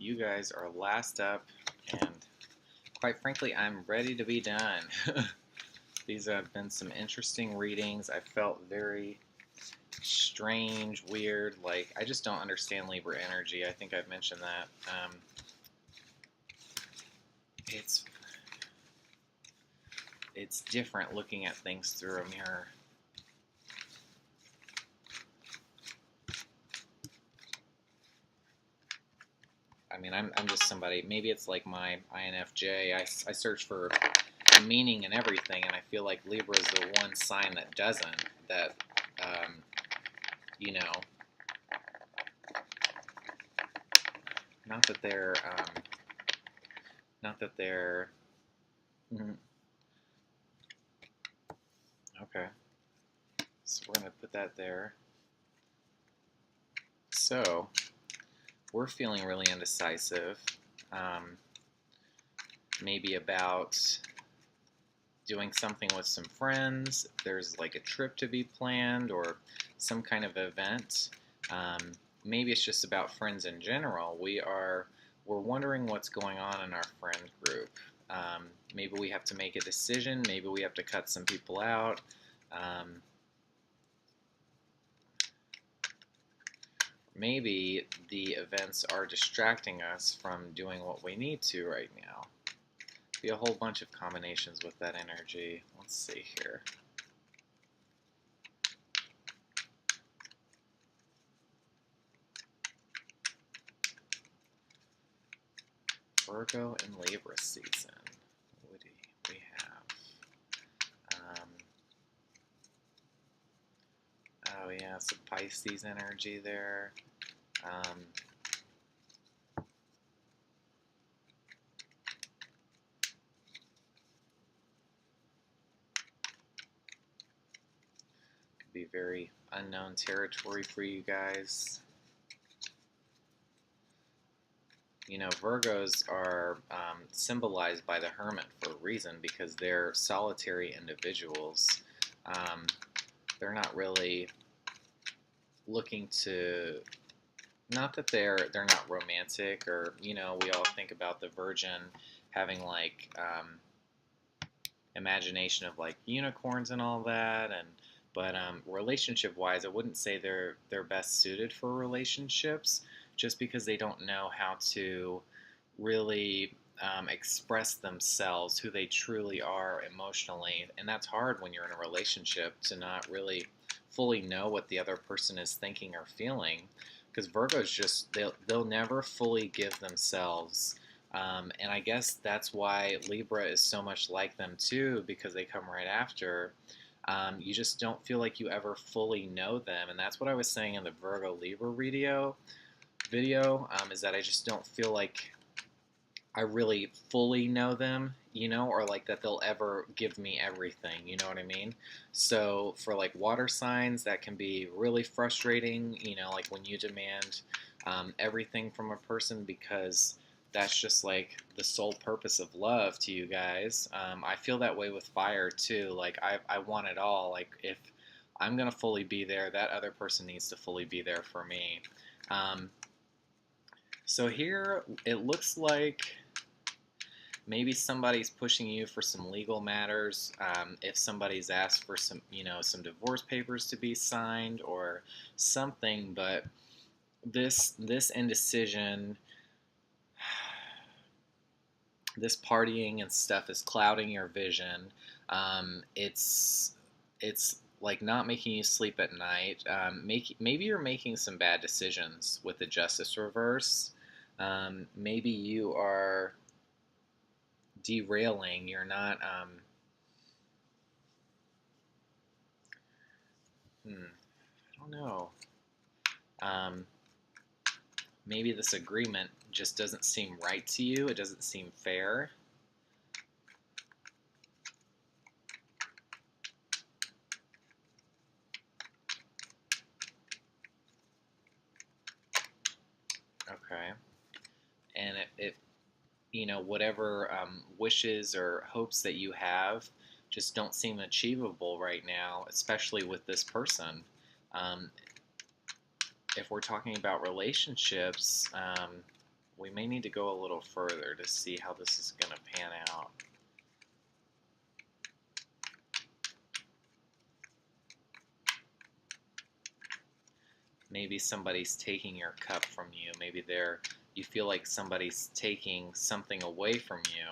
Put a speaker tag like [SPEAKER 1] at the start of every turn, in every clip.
[SPEAKER 1] You guys are last up, and quite frankly, I'm ready to be done. These have been some interesting readings. I felt very strange, weird, like I just don't understand Libra energy. I think I've mentioned that. It's it's different looking at things through a mirror. I mean, I'm just somebody, maybe it's like my INFJ. I search for meaning in everything, and I feel like Libra is the one sign that doesn't. That, um, you know, not that they're, not that they're, okay. So we're going to put that there. So, we're feeling really indecisive. Maybe about doing something with some friends. There's like a trip to be planned or some kind of event. Maybe it's just about friends in general. We're wondering what's going on in our friend group. Maybe we have to make a decision. Maybe we have to cut some people out. Maybe the events are distracting us from doing what we need to right now. Be a whole bunch of combinations with that energy. Let's see here. Virgo and Libra season. What do we have? Oh yeah, some Pisces energy there. Could be very unknown territory for you guys. You know, Virgos are symbolized by the Hermit for a reason, because they're solitary individuals. They're not really looking to, not that they're not romantic, or, you know, we all think about the Virgin having like imagination of like unicorns and all that, and but relationship wise, I wouldn't say they're best suited for relationships, just because they don't know how to really express themselves, who they truly are emotionally, and that's hard when you're in a relationship, to not really fully know what the other person is thinking or feeling, because Virgos just they'll never fully give themselves. And I guess that's why Libra is so much like them too, because they come right after. You just don't feel like you ever fully know them, and that's what I was saying in the Virgo Libra video, is that I just don't feel like I really fully know them, you know, or like that they'll ever give me everything, you know what I mean? So for like water signs, that can be really frustrating, you know, like when you demand everything from a person, because that's just like the sole purpose of love to you guys. I feel that way with fire too. Like I want it all. Like if I'm gonna fully be there, that other person needs to fully be there for me. So here it looks like maybe somebody's pushing you for some legal matters. If somebody's asked for some, you know, some divorce papers to be signed or something, but this indecision, this partying and stuff is clouding your vision. It's like not making you sleep at night. Maybe you're making some bad decisions with the Justice reverse. Maybe you are derailing. You're not. I don't know. Um, Maybe this agreement just doesn't seem right to you. It doesn't seem fair. Okay. And it you know, whatever wishes or hopes that you have just don't seem achievable right now, especially with this person. Um, if we're talking about relationships, We may need to go a little further to see how this is going to pan out. Maybe somebody's taking your cup from you. Maybe you feel like somebody's taking something away from you.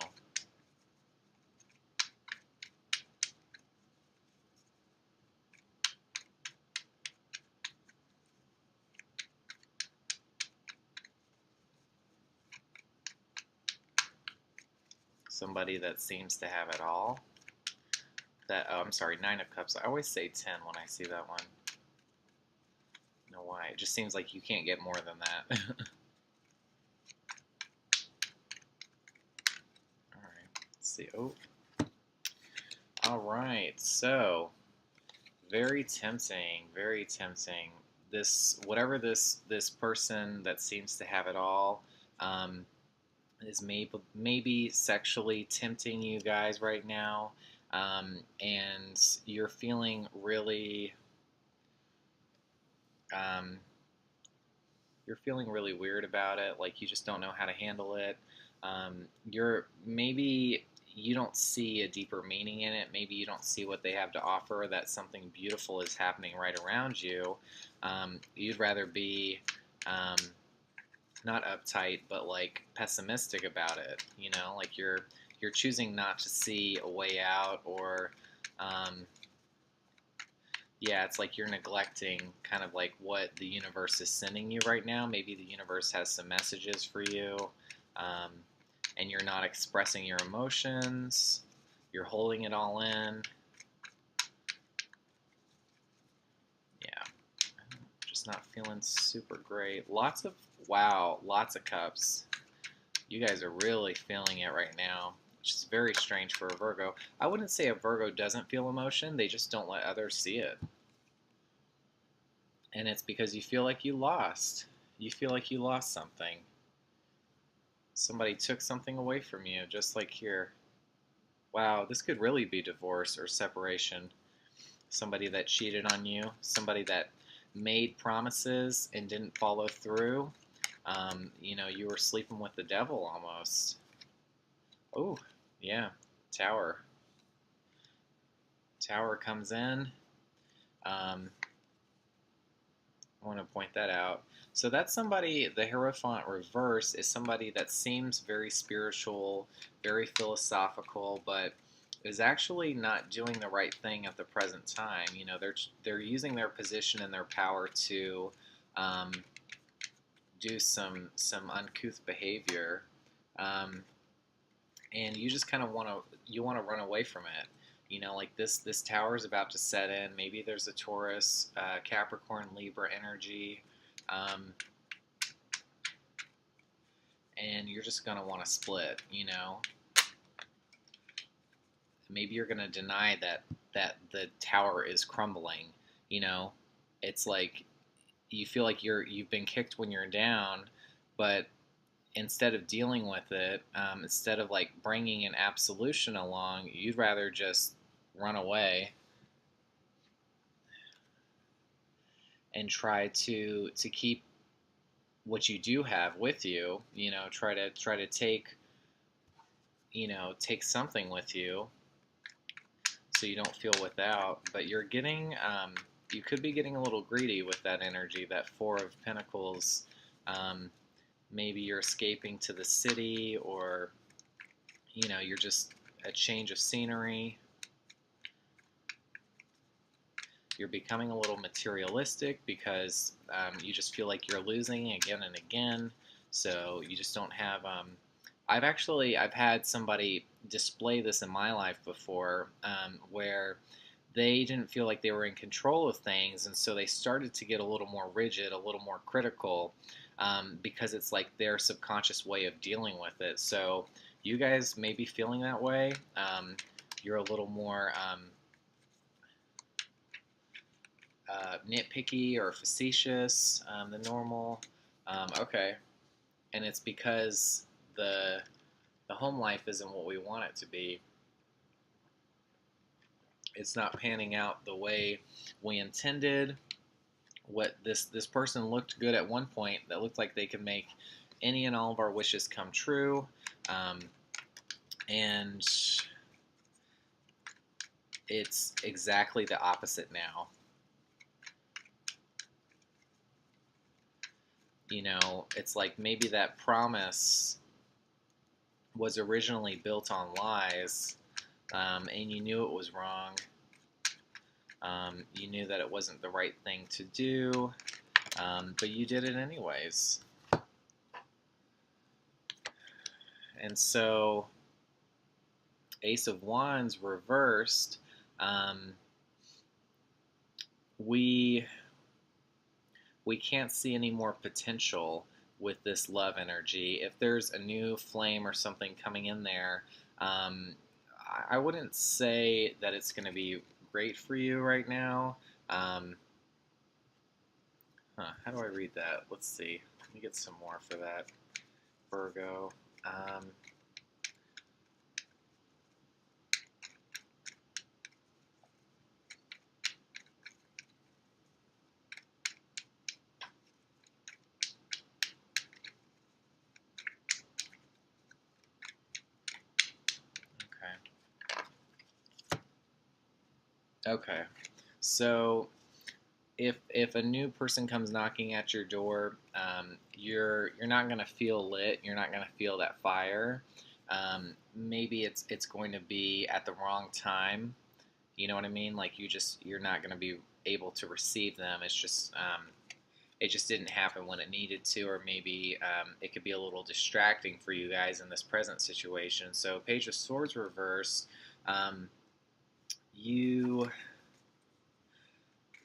[SPEAKER 1] Somebody that seems to have it all. Oh, I'm sorry, 9 of Cups. I always say 10 when I see that one. I don't know why. It just seems like you can't get more than that. Alright, let's see. Oh. Alright, so very tempting, very tempting. Whatever this person that seems to have it all is maybe sexually tempting you guys right now, and you're feeling really weird about it. Like you just don't know how to handle it. Maybe you don't see a deeper meaning in it. Maybe you don't see what they have to offer, that something beautiful is happening right around you. You'd rather be not uptight, but like pessimistic about it. You know, like you're choosing not to see a way out, or yeah, it's like you're neglecting kind of like what the universe is sending you right now. Maybe the universe has some messages for you, and you're not expressing your emotions. You're holding it all in. Yeah, just not feeling super great. Lots of cups. You guys are really feeling it right now, which is very strange for a Virgo. I wouldn't say a Virgo doesn't feel emotion. They just don't let others see it. And it's because you feel like you lost. You feel like you lost something. Somebody took something away from you, just like here. Wow, this could really be divorce or separation. Somebody that cheated on you. Somebody that made promises and didn't follow through. You were sleeping with the devil almost. Oh, yeah. Tower. Tower comes in. I want to point that out. So that's somebody, the Hierophant reverse is somebody that seems very spiritual, very philosophical, but is actually not doing the right thing at the present time. You know, they're using their position and their power to do some uncouth behavior, and you just kind of want to run away from it. You know, like this tower is about to set in. Maybe there's a Taurus, Capricorn, Libra energy, and you're just gonna want to split. You know, maybe you're gonna deny that the tower is crumbling. You know, it's like you feel like you've been kicked when you're down, but instead of dealing with it, instead of like bringing an absolution along, you'd rather just run away and try to keep what you do have with you. You know, try to take something with you so you don't feel without. But you could be getting a little greedy with that energy, that Four of Pentacles. Maybe you're escaping to the city, or you're just a change of scenery. You're becoming a little materialistic because you just feel like you're losing again and again. So you just don't have. I've had somebody display this in my life before, where they didn't feel like they were in control of things, and so they started to get a little more rigid, a little more critical, because it's like their subconscious way of dealing with it. So you guys may be feeling that way. You're a little more nitpicky or facetious than normal. Okay, and it's because the home life isn't what we want it to be. It's not panning out the way we intended. What this person looked good at one point, that looked like they could make any and all of our wishes come true. And it's exactly the opposite now. You know, it's like maybe that promise was originally built on lies, and you knew it was wrong. You knew that it wasn't the right thing to do, but you did it anyways. And so, Ace of Wands reversed, um, we can't see any more potential with this love energy. If there's a new flame or something coming in there, I wouldn't say that it's going to be great for you right now. How do I read that? Let's see. Let me get some more for that. Virgo. Okay. So if a new person comes knocking at your door, you're not gonna feel lit. You're not gonna feel that fire. Maybe it's going to be at the wrong time. You know what I mean? Like you're not gonna be able to receive them. It just didn't happen when it needed to, or maybe it could be a little distracting for you guys in this present situation. So Page of Swords reverse. Um, you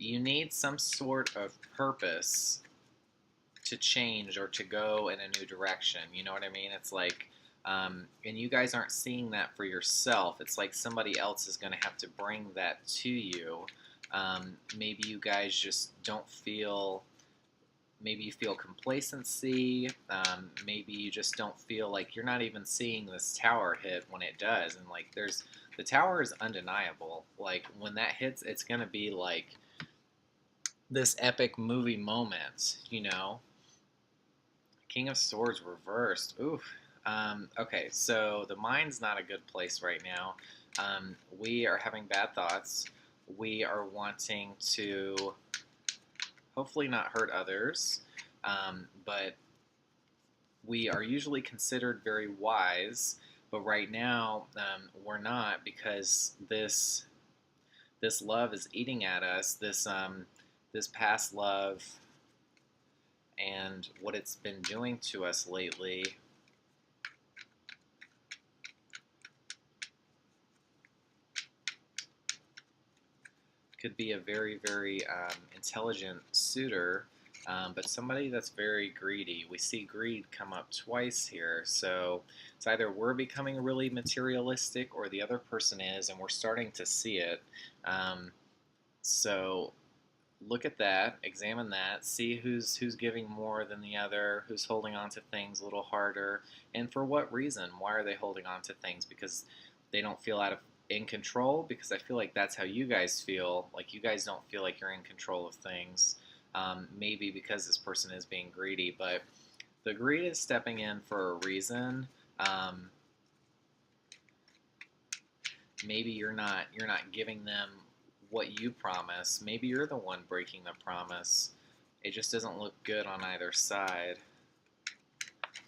[SPEAKER 1] you need some sort of purpose to change or to go in a new direction. You know what I mean? It's like, and you guys aren't seeing that for yourself. It's like somebody else is going to have to bring that to you. Maybe you guys just don't feel. Maybe you feel complacency. Maybe you just don't feel like you're not even seeing this tower hit when it does. And like, the tower is undeniable. Like when that hits, it's going to be like this epic movie moment, you know. King of Swords reversed. Oof. Okay, so the mind's not a good place right now. We are having bad thoughts. We are wanting to hopefully not hurt others, but we are usually considered very wise. But right now, we're not, because this love is eating at us. This past love and what it's been doing to us lately. Could be a very, very intelligent suitor, but somebody that's very greedy. We see greed come up twice here, so it's either we're becoming really materialistic or the other person is, and we're starting to see it. So look at that, examine that, see who's giving more than the other, who's holding on to things a little harder, and for what reason. Why are they holding on to things? Because they don't feel in control? Because I feel like that's how you guys feel. Like you guys don't feel like you're in control of things. Maybe because this person is being greedy, but the greed is stepping in for a reason. Maybe you're not giving them what you promise. Maybe you're the one breaking the promise. It just doesn't look good on either side.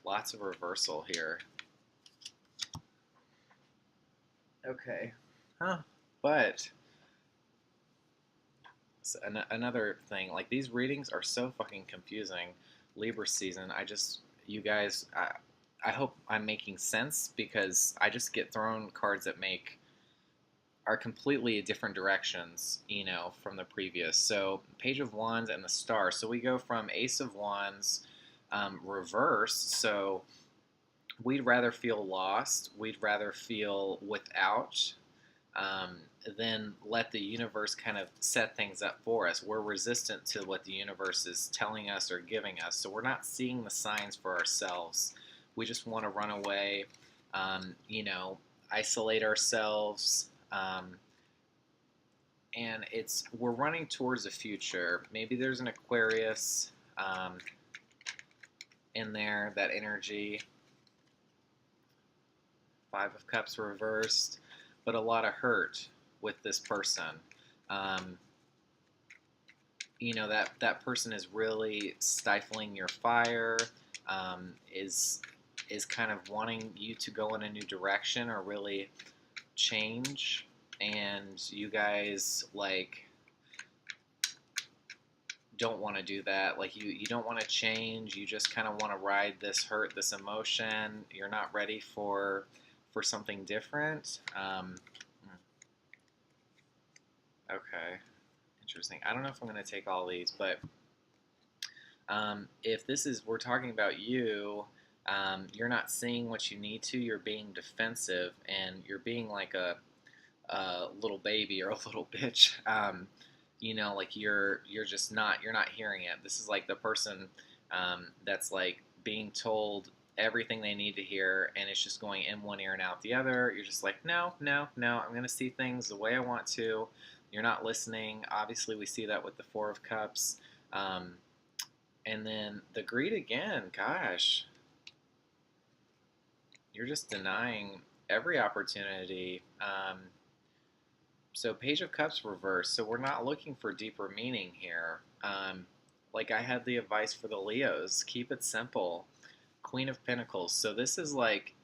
[SPEAKER 1] Lots of reversal here. Okay. But so another thing, like these readings are so fucking confusing. Libra season, you guys, I hope I'm making sense, because I just get thrown cards that are completely different directions, you know, from the previous. So Page of Wands and the Star. So we go from Ace of Wands reversed. So we'd rather feel lost. We'd rather feel without than let the universe kind of set things up for us. We're resistant to what the universe is telling us or giving us. So we're not seeing the signs for ourselves. We just want to run away, you know, isolate ourselves. And we're running towards the future. Maybe there's an Aquarius. in there, that energy. Five of Cups reversed, but a lot of hurt with this person. Um, that person is really stifling your fire, is kind of wanting you to go in a new direction or really change, and you guys like don't want to do that. Like you don't want to change. You just kind of want to ride this hurt, this emotion. You're not ready for something different. Okay, interesting. I don't know if I'm going to take all these, but if this is we're talking about you, you're not seeing what you need to. You're being defensive, and you're being like a little baby or a little bitch. Like you're just not hearing it. This is like the person that's like being told everything they need to hear, and it's just going in one ear and out the other. You're just like, no, no, no. I'm gonna see things the way I want to. You're not listening. Obviously, we see that with the Four of Cups. And then the greed again. Gosh, you're just denying every opportunity. So Page of Cups reversed. So we're not looking for deeper meaning here. Like I had the advice for the Leos, keep it simple. Queen of Pentacles. So this is like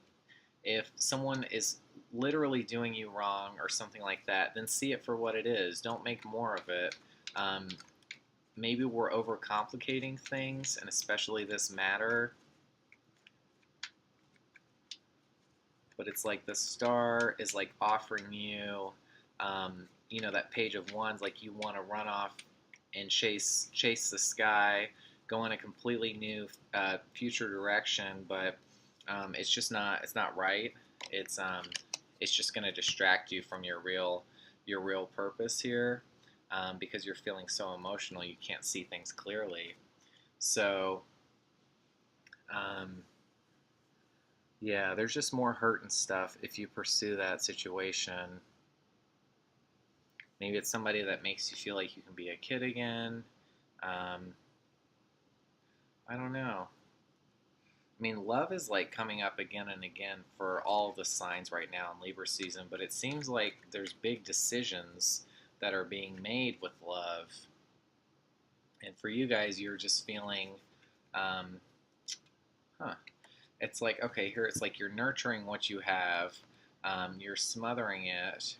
[SPEAKER 1] if someone is literally doing you wrong or something like that, then see it for what it is. Don't make more of it. Maybe we're overcomplicating things, and especially this matter. But it's like the star is like offering you, that Page of Wands, like you want to run off and chase the sky, go in a completely new future direction, but it's not right. It's just going to distract you from your real purpose here, because you're feeling so emotional you can't see things clearly. So yeah, there's just more hurt and stuff if you pursue that situation. Maybe it's somebody that makes you feel like you can be a kid again. Um, I don't know. I mean, love is like coming up again and again for all the signs right now in Libra season, but it seems like there's big decisions that are being made with love. And for you guys, you're just feeling, um, huh. It's like, okay, here it's like you're nurturing what you have, you're smothering it,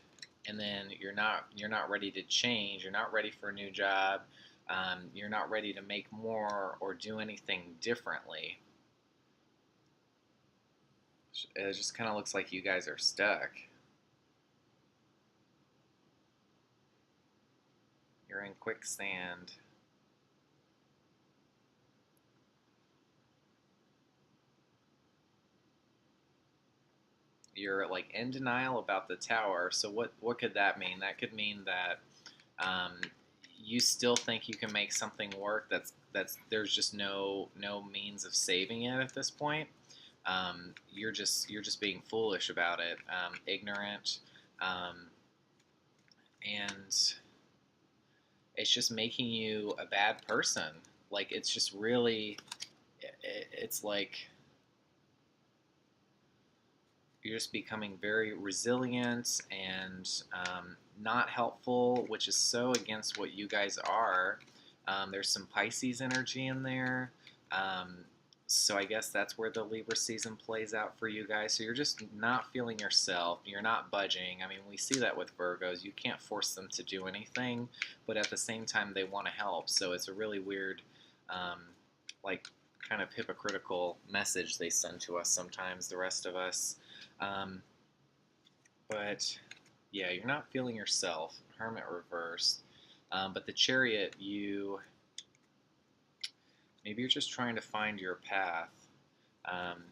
[SPEAKER 1] and then you're not ready to change. You're not ready for a new job. You're not ready to make more or do anything differently. It just kind of looks like you guys are stuck. You're in quicksand. You're like in denial about the tower. So what could that mean? That could mean that um, you still think you can make something work. That's there's just no means of saving it at this point. You're just being foolish about it, ignorant, um, and it's just making you a bad person. Like it's just really, it's like you're just becoming very resilient and not helpful, which is so against what you guys are. There's some Pisces energy in there. Um, so I guess that's where the Libra season plays out for you guys. So you're just not feeling yourself. You're not budging. I mean, we see that with Virgos. You can't force them to do anything, but at the same time, they want to help. So it's a really weird, um, like, kind of hypocritical message they send to us sometimes, the rest of us. Um, but yeah, you're not feeling yourself. Hermit reversed. But the Chariot, maybe you're just trying to find your path. Um,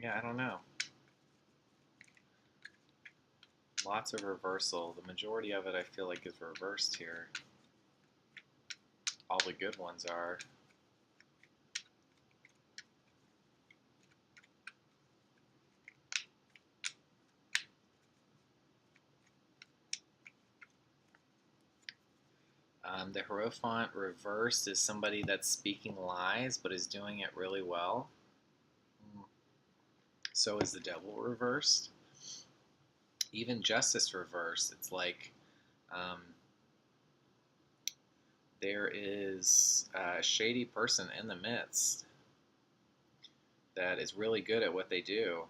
[SPEAKER 1] yeah, I don't know. Lots of reversal. The majority of it I feel like is reversed here. All the good ones are. The Hierophant reversed is somebody that's speaking lies but is doing it really well. So is the Devil reversed. Even Justice reversed. It's like um, there is a shady person in the midst that is really good at what they do.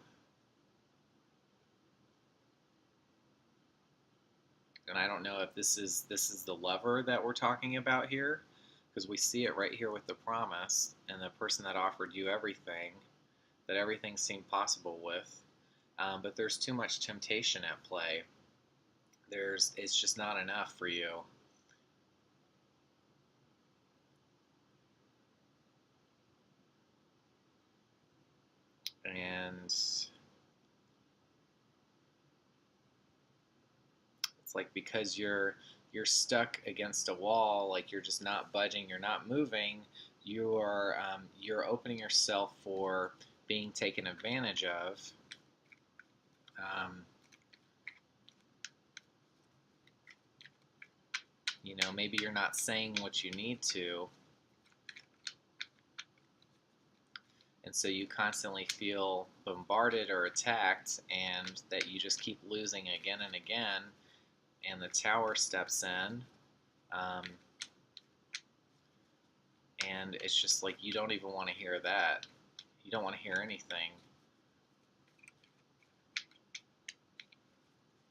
[SPEAKER 1] And I don't know if this is the lover that we're talking about here, because we see it right here with the promise and the person that offered you everything, that everything seemed possible with. But there's too much temptation at play. It's just not enough for you. And it's like because you're stuck against a wall, like you're just not budging, you're not moving, you're opening yourself for being taken advantage of. Um, Maybe you're not saying what you need to, and so you constantly feel bombarded or attacked, and that you just keep losing again and again. And the Tower steps in, um, and it's just like you don't even want to hear that. You don't want to hear anything.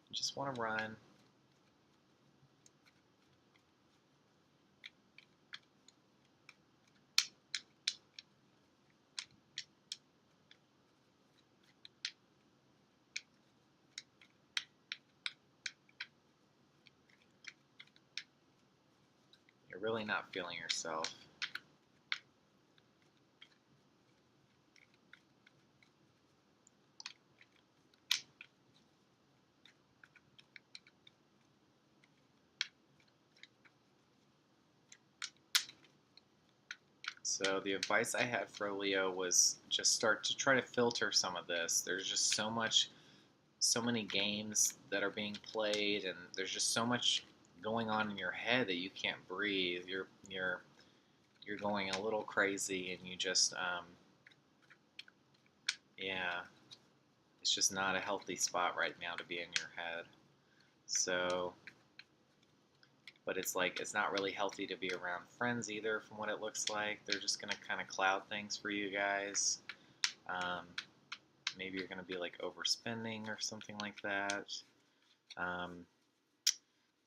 [SPEAKER 1] You just want to run. You're really not feeling yourself. So the advice I had for Leo was just start to try to filter some of this. There's just so many games that are being played, and there's just so much going on in your head that you can't breathe. You're going a little crazy, and you just yeah, it's just not a healthy spot right now to be in your head. So, but it's like it's not really healthy to be around friends either, from what it looks like. They're just gonna kind of cloud things for you guys. Um, Maybe you're gonna be like overspending or something like that. Um,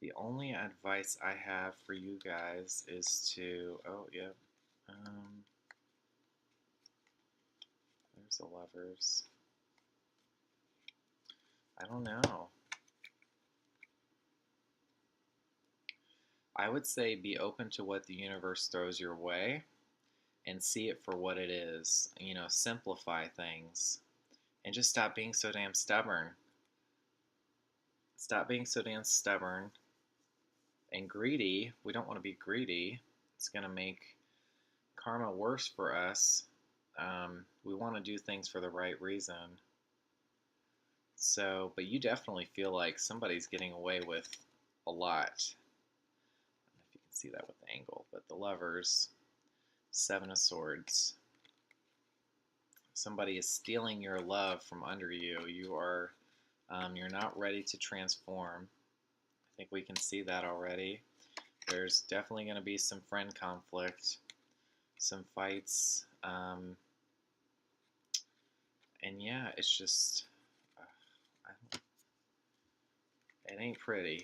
[SPEAKER 1] the only advice I have for you guys is to um, there's the Lovers. I don't know. I would say be open to what the universe throws your way and see it for what it is. Simplify things and just stop being so damn stubborn. Stop being so damn stubborn and greedy. We don't want to be greedy. It's going to make karma worse for us. We want to do things for the right reason. So, but you definitely feel like somebody's getting away with a lot. I don't know if you can see that with the angle, but the Lovers, Seven of Swords. Somebody is stealing your love from under you. You're not ready to transform. I think we can see that already. There's definitely going to be some friend conflict, some fights, and yeah, it's just, it ain't pretty.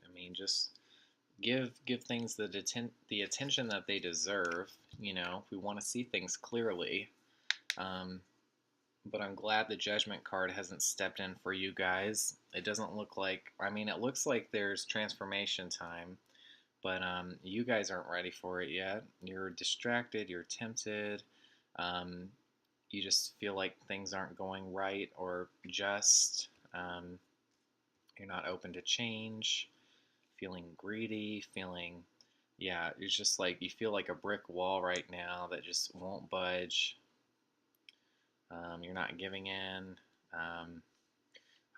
[SPEAKER 1] I mean, just give things the attention that they deserve. We want to see things clearly. Um, but I'm glad the Judgment card hasn't stepped in for you guys. It doesn't look like, I mean, it looks like there's transformation time, but you guys aren't ready for it yet. You're distracted, you're tempted, um, you just feel like things aren't going right or just. You're not open to change. feeling greedy, feeling, yeah, it's just like you feel like a brick wall right now that just won't budge. You're not giving in. Um,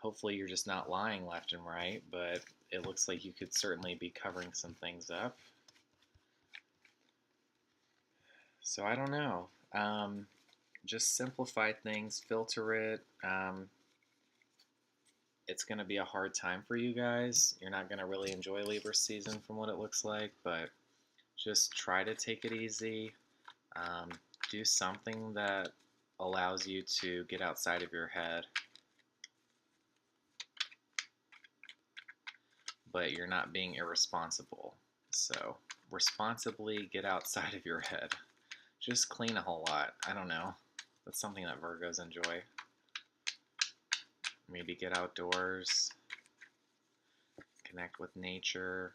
[SPEAKER 1] Hopefully, you're just not lying left and right, but it looks like you could certainly be covering some things up. So I don't know. Just simplify things, filter it. It's going to be a hard time for you guys. You're not going to really enjoy Libra season from what it looks like, but just try to take it easy. Um, do something that allows you to get outside of your head, but you're not being irresponsible. So responsibly get outside of your head. Just clean a whole lot. I don't know. That's something that Virgos enjoy. Maybe get outdoors, connect with nature.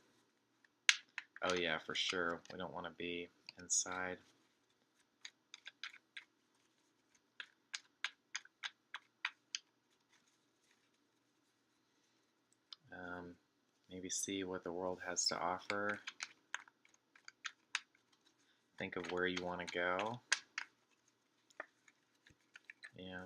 [SPEAKER 1] Oh yeah, for sure. We don't want to be inside. Maybe see what the world has to offer. Think of where you want to go. Yeah.